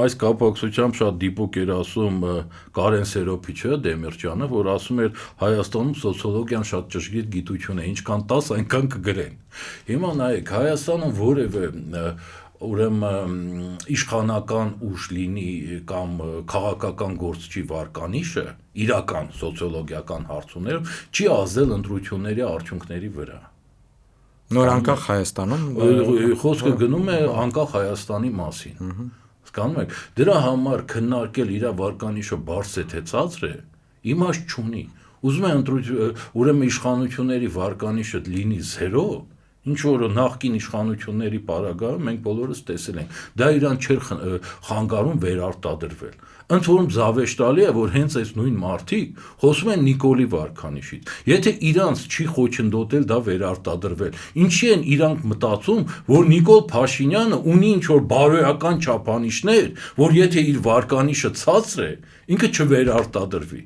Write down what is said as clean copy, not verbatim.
այս կապակցությամբ շատ դիպուկ էր ասում Կարեն Սերոփիչը Դեմիրճյանը, որ ասում էր Հայաստանում սոցիոլոգիան շատ ճշգրիտ գիտություն է, ինչքան 10 այնքան կգրեն։ Հիմա նայեք, Հայաստանում որևէ ուրեմն իշխանական ուժ լինի կամ քաղաքական գործչի վարկանիշը իրական սոցիոլոգիական հարցումներով չի ազդել ընտրությունների արդյունքների վրա։ Նոր անկախ Հայաստանում խոսքը գնում է անկախ Հայաստանի մասին։ Հասկանում եք, դրա համար քննարկել իր վարկանիշը բարձր է թե ցածր է, իմաստ չունի։ Ուզում է ուրեմն իշխանությունների վարկանիշը լինի 0, ինչ որ նախկին իշխանությունների պարագայում մենք բոլորս տեսել ենք, դա իրան չէր խանգարում վերարտադրվել։ Ընդ որում զավեշտալի է, որ հենց այս նույն մարդիկ խոսում են Նիկոլի վարկանիշից։ Եթե իրանց չի խոչընդոտել դա վերարտադրվել, ինչի են իրանք մտածում, որ Նիկոլ Փաշինյանը ունի ինչ-որ բարոյական չափանիշներ, որ եթե իր վարկանիշը ցածր է, ինքը չվերարտադրվի։